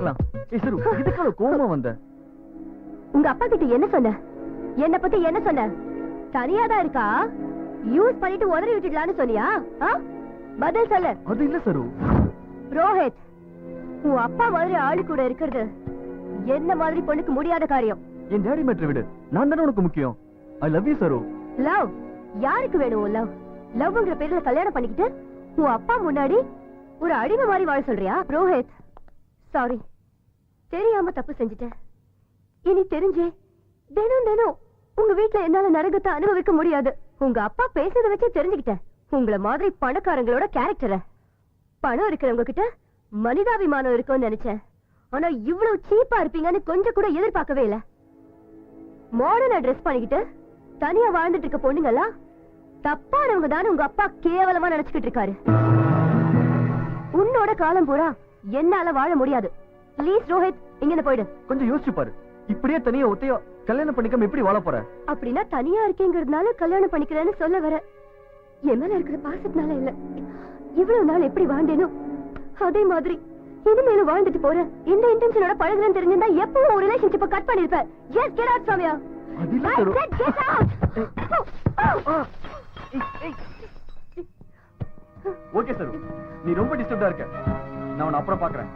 இதுக்கு கோபம் வந்த உங்க அப்பா கிட்ட என்ன சொன்ன? என்ன பத்தி என்ன சொன்ன? தனியாதான் இருக்கா, யூஸ் பண்ணிட்டு உதறி விட்டுடலான்னு சொன்னியா? பதில் சொல்லு. அது இல்ல சரு. ரோஹித், உன் அப்பா மாதிரி ஆளு கூட இருக்கிறது என்ன மாதிரி பொண்ணுக்கு முடியாத காரியம். என் டேடி மேட்டர் விடு, நான் தானே உனக்கு முக்கியம். I love you Charu. Love? யாருக்கு வேணும் லவ்? லவ்ங்கிற பேர்ல கல்யாணம் பண்ணிக்கிட்டு உன் அப்பா முன்னாடி ஒரு அடிமை மாதிரி வாழ சொல்றியா? ரோஹித், சாரி, தெரியாம தப்பு செஞ்சுட்டேன். இனி தெரிஞ்சே தினம் தினம் உங்க வீட்டுல என்னால நரகத்தை அனுபவிக்க முடியாது. உங்க அப்பா பேசுறத வச்சு தெரிஞ்சுக்கிட்டேன் உங்கள மாதிரி பணக்காரங்களோட கேரக்டரை. பணம் இருக்கிறவங்க கிட்ட மனிதாபிமானம் இருக்கும்னு நினைச்சேன். ஆனா இவ்வளவு சீப்பா இருப்பீங்கன்னு கொஞ்சம் கூட எதிர்பார்க்கவே இல்ல. மாடர்னா ட்ரெஸ் பண்ணிக்கிட்டு தனியா வாழ்ந்துட்டு இருக்க பொண்ணுங்களா தப்பானவங்க தானே உங்க அப்பா கேவலமா நினைச்சுக்கிட்டு இருக்காரு. உன்னோட காலம் பூரா என்னால வாழ முடியாது. ப்ளீஸ் ரோஹித், இங்க போயிடு. கொஞ்சம் யோசிச்சு பாரு, இப்படியே தனியா ஒத்தையோ கல்யாணம் பண்ணிக்காம எப்படி வாழ போற? அப்படின்னா தனியா இருக்கேங்கிறதுனால கல்யாணம் பண்ணிக்கிறேன்னு சொல்ல வர? என் மேல இருக்கிற பாசத்தினால இல்ல. இவ்வளவு நாள் எப்படி வாழ்ந்தேனோ அதே மாதிரி இனிமேலும் வாழ்ந்துட்டு போறேன். இந்த இன்டென்ஷனோட பழகுறேன்னு தெரிஞ்சிருந்தா எப்பவும் ஒரு ரிலேஷன்ஷிப்பை கட் பண்ணிருப்பேன். Just get out from here. Get out. Okay Charu, நீ ரொம்ப டிஸ்டர்ப்டா இருக்க. நான் உன்னை அப்புறம் பாக்குறேன்.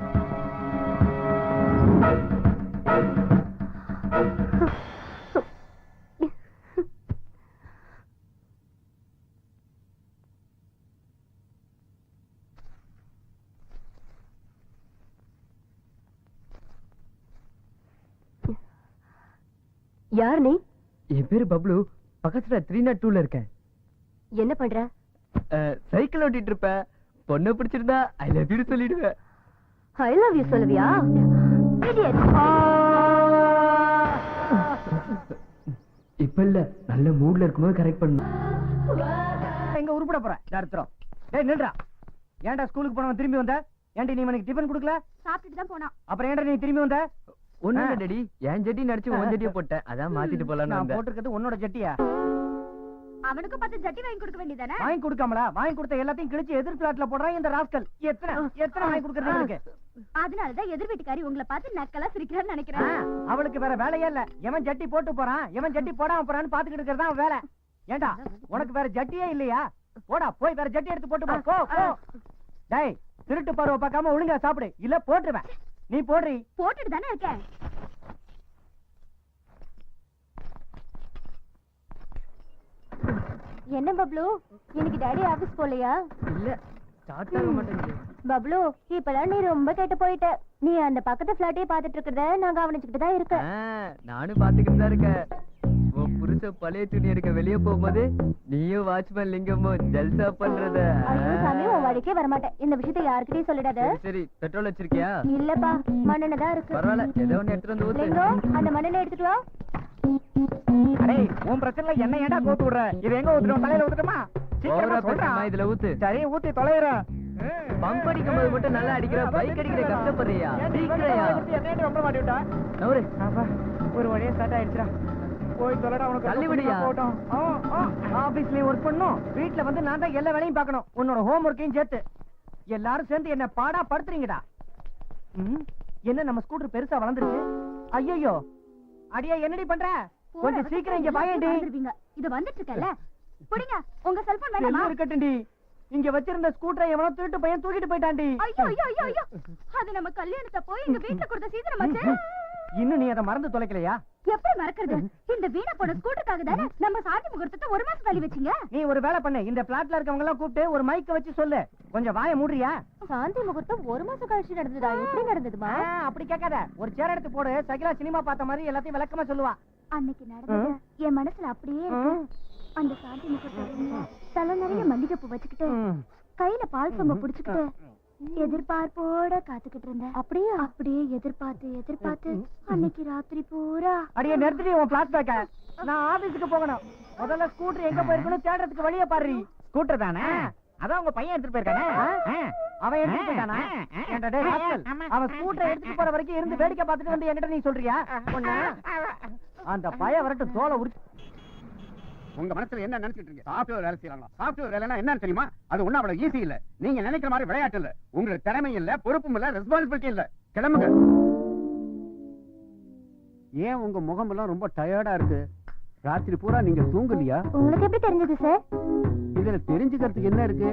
யார் நீ? என் பேரு பப்ளு. பக்கத்துல 302ல இருக்கேன். என்ன பண்ற? சைக்கிள் ஓட்டிட்டு இருப்பேன். பொண்ணை பிடிச்சிருந்தா ஐ லவ் யூ சொல்லிடுவேன். ஐ லவ் யூ சொல்லுவியா? இடியட். இப்ப இல்ல, நல்ல மூட்ல இருக்கும்போது கரெக்ட் பண்ணு. எங்க உருப்பட போற தரித்திரம். டேய் நில்றா. ஏன்டா ஸ்கூலுக்கு போனவன் திரும்பி வந்த? ஏன்டி நீ எனக்கு டிபன் கொடுக்கல? சாப்பிட்டுட்டு தான் போனா. அப்புறம் ஏன்டா நீ திரும்பி வந்த? ஒண்ணு டேடி, என் ஜட்டி நடிச்சு உன் ஜட்டியை போட்டேன். அதான் மாத்திட்டு போலான்னு நான் வந்தேன். போட்டுக்கிறது உன்னோட ஜட்டியா? அவனுக்கு 10 ஜட்டி வாங்கி கொடுக்க வேண்டியதானே? வாங்கி கொடுக்காமலா? வாங்கி கொடுத்த எல்லாத்தையும் கிழிச்சு எதிர் பிளாட்ல போடுறான் இந்த ராஸ்கல். எத்தனை வாங்கி கொடுக்கறது இருக்கு? அதனாலதான் எதிர் வீட்டுக்காரி உங்களை பார்த்து நக்கலா சிரிக்கிறான்னு நினைக்கிறேன். அவளுக்கு வேற வேலையே இல்ல. எவன் ஜட்டி போட்டு போறான், எவன் ஜட்டி போடாம போறான்னு பாத்துக்கிட்டு இருக்கிறதா அவன் வேலை. ஏண்டா உனக்கு வேற ஜட்டியே இல்லையா? போடா போய் வேற ஜட்டி எடுத்து போட்டு போ. போ. டேய், திருட்டு பருவ பார்க்காம ஒழுங்கா சாப்பிடு, இல்ல போட்டுருவேன். நீ போடுறி. போட்டுட்டு தானே இருக்கேன். என்ன பப்ளு, இன்னைக்கு டாடி ஆபீஸ் போலையா? இல்ல, ஸ்டார்ட் ஆக மாட்டேங்குது. பப்ளு, இப்பதான் நீ ரொம்ப கெட்டு போயிட்ட. நீ அந்த பக்கத்து பிளாட்டே பாத்துட்டு இருக்கிறத நான் கவனிச்சுக்கிட்டு தான் இருக்கேன். நானும் பாத்துக்கிட்டு தான் இருக்கேன். உன் புருஷ பழைய துணி எடுக்க வெளியே போகும்போது நீயும் வாட்ச்மேன் லிங்கமும் ஜல்சா பண்றத. ஐயோ சாமி, உன் வழிக்கே வரமாட்டேன். இந்த விஷயத்தை யாருக்கிட்டையும் சொல்லிடாத. சரி, பெட்ரோல் வச்சிருக்கியா? இல்லப்பா, மண்ணெண்ணெய் தான் இருக்கு. பரவாயில்ல, ஏதோ ஒண்ணு எடுத்துட்டு வந்து ஊத்து. லிங்கம், அந்த மண்ணெண்ணெய் எடுத்துட்டு வா. டேய், உன் பிரச்சனைல என்ன ஏன்டா கோத்து விடுற? இது எங்க ஊத்துறோம்? தலையில ஊத்துறமா? சீக்கிரமா சொல்றா. இதுல ஊத்து. சரி, ஊத்தி தொலைறேன். பம்ப் அடிக்கும் போது மட்டும் நல்லா அடிக்கிற, பைக் அடிக்கிற கஷ்டப்படுறியா? சீக்கிரயா என்னைய ரொம்ப மாட்டி விட்டா. நவரு. ஒரு வழியா ஸ்டார்ட் ஆயிடுச்சுடா. போய் தொலைடா. உனக்கு தள்ளி விடுயா. போட்டோம். ஆபீஸ்லயும் ஒர்க் பண்ணணும், வீட்ல வந்து நான் தான் எல்லா வேலையும் பார்க்கணும். உன்னோட ஹோம் ஒர்க்கையும் சேர்த்து. எல்லாரும் சேர்ந்து என்ன பாடா படுத்துறீங்கடா. என்ன நம்ம ஸ்கூட்டர் பெருசா வளர்ந்துருக்கு? ஐயோ, அடியா என்னடி பண்ற? கொஞ்சம் சீக்கிரம் இங்க வாயேண்டி. இது வந்துட்டு இருக்கல. புடிங்க, உங்க செல்போன் வேணுமா? எல்லாம் இருக்கட்டும்டி. இங்க வச்சிருந்த ஸ்கூட்டரை எவனோ திருட்டு பையன் தூக்கிட்டு போயிட்டான்டி. ஐயோ ஐயோ ஐயோ ஐயோ, அது நம்ம கல்யாணத்தை போய் எங்க வீட்ல கொடுத்த சீதனமாச்சே. இன்னும் நீ அதை மறந்து தொலைக்கலையா? எப்படி மறக்கிறது? இந்த வீணா போன ஸ்கூட்டருக்காக தானே நம்ம சாந்தி முகூர்த்தத்தை ஒரு மாசம் தள்ளி வச்சீங்க. நீ ஒரு வேலை பண்ணு, இந்த பிளாட்ல இருக்கவங்க எல்லாம் கூப்பிட்டு ஒரு மைக்க வச்சு சொல்லு. கொஞ்சம் வாயை மூடுறியா? சாந்தி முகூர்த்தம் ஒரு மாசம் கழிச்சு நடந்ததா? எப்படி நடந்ததுமா? அப்படி கேட்காத. ஒரு சேர் எடுத்து போடு. சகிலா சினிமா பார்த்த மாதிரி எல்லாத்தையும் விளக்கமா சொல்லுவா. அன்னைக்கு நடந்தது என் மனசுல அப்படியே இருக்கு. அந்த சாந்தி முகூர்த்தம் தலை நிறைய மல்லிகைப்பூ வச்சுக்கிட்டு கையில பால் சொம்ப புடிச்சுக்கிட்டு எதிர்பார்ப்போட காத்துக்கிட்டு இருந்தேன். அப்படியே எதிர்பார்த்து அன்னைக்கு ராத்திரி பூரா. அடியே நிறுத்திடி உன் பிளாஷ்பேக்க. நான் ஆபீஸ்க்கு போகணும். முதல்ல ஸ்கூட்டர் எங்க போயிருக்கணும் தேடுறதுக்கு வழிய பாரு. ஸ்கூட்டர் தானே? அதான் உங்க பையன் எடுத்துட்டு போயிருக்கானே. அவன் எடுத்துட்டு போயிட்டானா? ஏன்டா டேய் ராஸ்கல், அவன் ஸ்கூட்டர் எடுத்துட்டு போற வரைக்கும் இருந்து வேடிக்கை பார்த்துட்டு வந்து என்கிட்ட நீ சொல்றியா? அந்த பையன் வரட்டும், தோலை உரிச்சு. உங்க மனசுல என்ன நினைச்சிட்டு இருக்கீங்க? சாஃப்ட்வேர் வேலை செய்யலாம். சாஃப்ட்வேர் வேலைன்னா என்னன்னு தெரியுமா? அது ஒண்ணும் அவ்வளவு ஈஸி இல்ல. நீங்க நினைக்கிற மாதிரி விளையாட்டு இல்ல. உங்களுக்கு திறமை இல்ல, பொறுப்பும் இல்ல, ரெஸ்பான்சிபிலிட்டி இல்ல. கிளம்புங்க. ஏன் உங்க முகமெல்லாம் ரொம்ப டயர்டா இருக்கு? ராத்திரி பூரா நீங்க தூங்கலையா? உங்களுக்கு எப்படி தெரிஞ்சது சார்? இதுல தெரிஞ்சுக்கிறதுக்கு என்ன இருக்கு?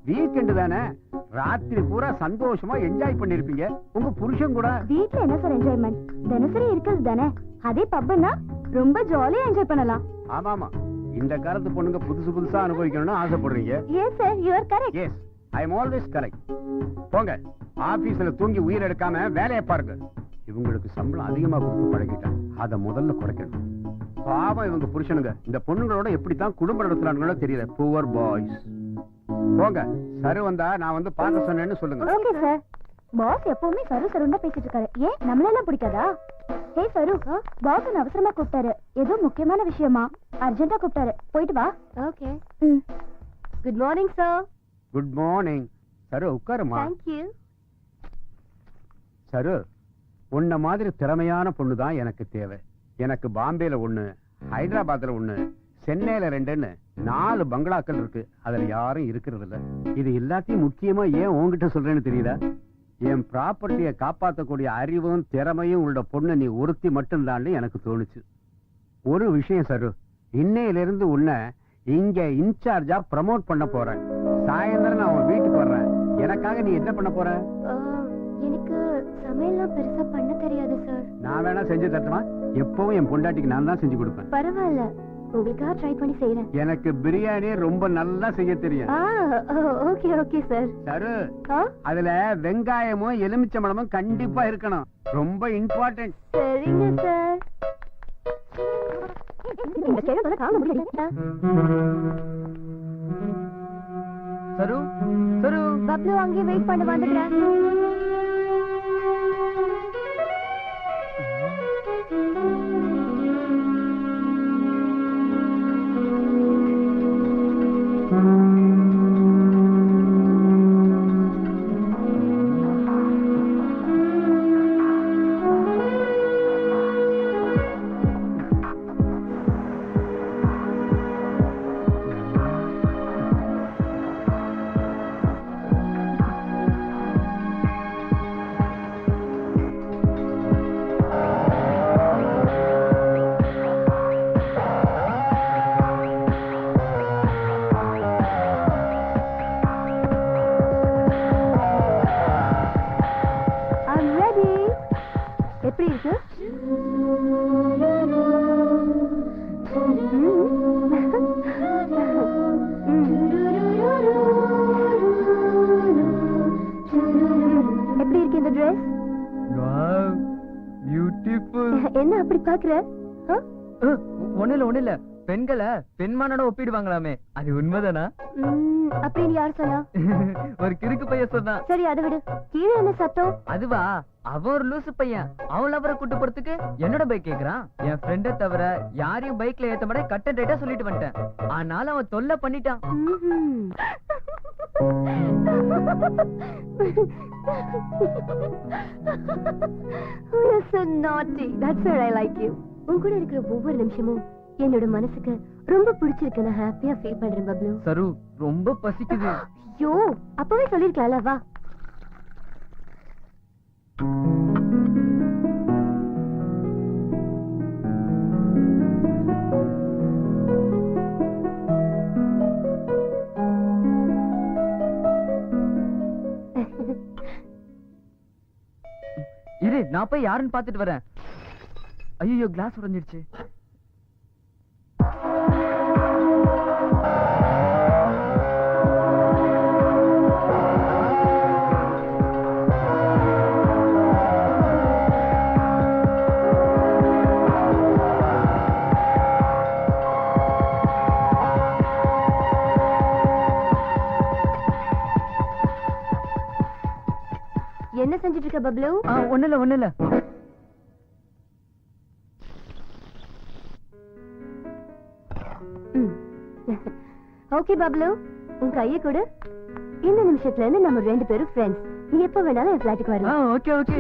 வீக்கெண்ட் தானே, ராத்திரி பூரா சந்தோஷமா என்ஜாய் பண்ணிருப்பீங்க உங்க புருஷன் கூட. வீட்ல என்ன சார் என்ஜாய்மெண்ட்? தினசரி இருக்கிறது தானே. அதே பப்னா ரொம்ப ஜாலியா என்ஜாய் பண்ணலாம். ஆமாமா, இந்த காலத்து பொண்ணுங்க புதுசு புதுசா அனுபவிக்கணும்னு ஆசைப்படுறீங்க. Yes sir, you are correct. Yes, I am always correct. போங்க, ஆபீஸ்ல தூங்கி உயிர் எடுக்காம வேலையை பாருங்க. இவங்களுக்கு சம்பளம் அதிகமா கொடுத்து பழகிட்டான், அத முதல்ல குறைக்கணும். பாவம் இவங்க புருஷனுங்க இந்த பொண்ணுங்களோட எப்படித்தான் குடும்பம் நடத்துறாங்களோ தெரியல. Poor boys. போங்க, சரு வந்தா நான் வந்து பார்க்க சொன்னேன்னு சொல்லுங்க. Okay sir. பாஸ் எப்பவுமே சரு சருண்டா பேசிட்டு இருக்காரு. ஏன் நம்மளெல்லாம் பிடிக்காதா? ஹே சரு, பாஸ் என்ன அவசரமா கூப்பிட்டாரு. ஏதோ முக்கியமான விஷயமா அர்ஜென்ட்டா கூப்பிட்டாரு. போயிட்டு வா. Okay. Good morning sir. Good morning. Charu உட்காருமா. Thank you. சரு, உன்ன மாதிரி திறமையான பொண்ணு தான் எனக்கு தேவை. எனக்கு பாம்பேல 1, ஹைதராபாத்ல 1, சென்னையில 2ன்னு 4 பங்களாக்கள் இருக்கு. அதுல யாரும் இருக்கிறது இல்ல. இது எல்லாத்தையும் முக்கியமா ஏன் உன்கிட்ட சொல்றேன்னு தெரியுதா? என் ப்ராப்பர்ட்டியை காப்பாற்றக்கூடிய அறிவும் திறமையும் உள்ள பொண்ணு நீ ஒருத்தி மட்டும்தான் எனக்கு தோணுச்சு. ஒரு விஷயம் சரு, இன்னையிலிருந்து உன்னை இங்க இன்சார்ஜா ப்ரமோட் பண்ண போறேன். சாயந்தரம் நான் உன் வீட்டுக்கு வர்றேன். எனக்காக நீ என்ன பண்ண போற? எனக்கு சமையல்லாம் பெருசா பண்ண தெரியாது சார். நான் வேணா செஞ்சு தரட்டுமா? எப்பவும் என் பொண்டாட்டிக்கு நான் தான் செஞ்சு கொடுப்பேன். பரவாயில்ல, உங்களுக்காக ட்ரை பண்ணி செய்யறேன். எனக்கு பிரியாணி ரொம்ப நல்லா செய்ய தெரியும். Okay okay sir. சரு, அதுல வெங்காயமும் எலுமிச்சம்பழமும் கண்டிப்பா இருக்கணும். ரொம்ப இம்பார்ட்டன்ட். சரிங்க சார். இந்த கேள்வி காண முடியல. சரு சரு, பப்ளு அங்கே வெயிட் பண்ண வந்துடுறேன். எப்படி இருக்கு? எப்படி இருக்கு இந்த Dress? Wow, beautiful. என்ன அப்படி பாக்குற? ஒண்ணு இல்ல, பெண்களை பெண்மானோட ஒப்பிடுவாங்களாமே, அது உண்மைதானா? அப்படின்னு யார் சொன்னா? ஒரு கிறுக்கு பையன் சொன்னா. சரி அதை விடு. கீழே என்ன சத்தம்? அதுவா, அவன் ஒரு லூசு பையன். அவன் அவரை கூட்டு போறதுக்கு என்னோட பைக் கேக்குறான். என் ஃப்ரெண்ட தவிர யாரையும் பைக்ல ஏத்த மாதிரி கட் அண்ட் ரைட்டா சொல்லிட்டு வந்துட்டேன். ஆனாலும் அவன் தொல்லை பண்ணிட்டான். You're so naughty. That's why I like you. உன் கூட இருக்கிற ஒவ்வொரு நிமிஷமும் என்னோட மனசுக்கு ரொம்ப பிடிச்சிருக்கு. நான் ஹாப்பியா ஃபீல் பண்றேன் பப்ளு. சரு, ரொம்ப பசிக்குது. ஐயோ, அப்பவே சொல்லிருக்கலாம்ல. வா. இரு, நான் போய் யாருன்னு பாத்துட்டு வரேன். ஐயோ, கிளாஸ் உடைஞ்சிருச்சு. என்ன செஞ்சிட்டு இருக்க பப்ளு? ஒண்ணு இல்ல. ஓகே பப்ளு, உன் கையை கொடு. இந்த நிமிஷத்துல இருந்து நம்ம 2 பேரும் ஃப்ரெண்ட்ஸ். நீ எப்ப வேணாலும் என் ஃபிளாட்டுக்கு வரலாம். ஓகே.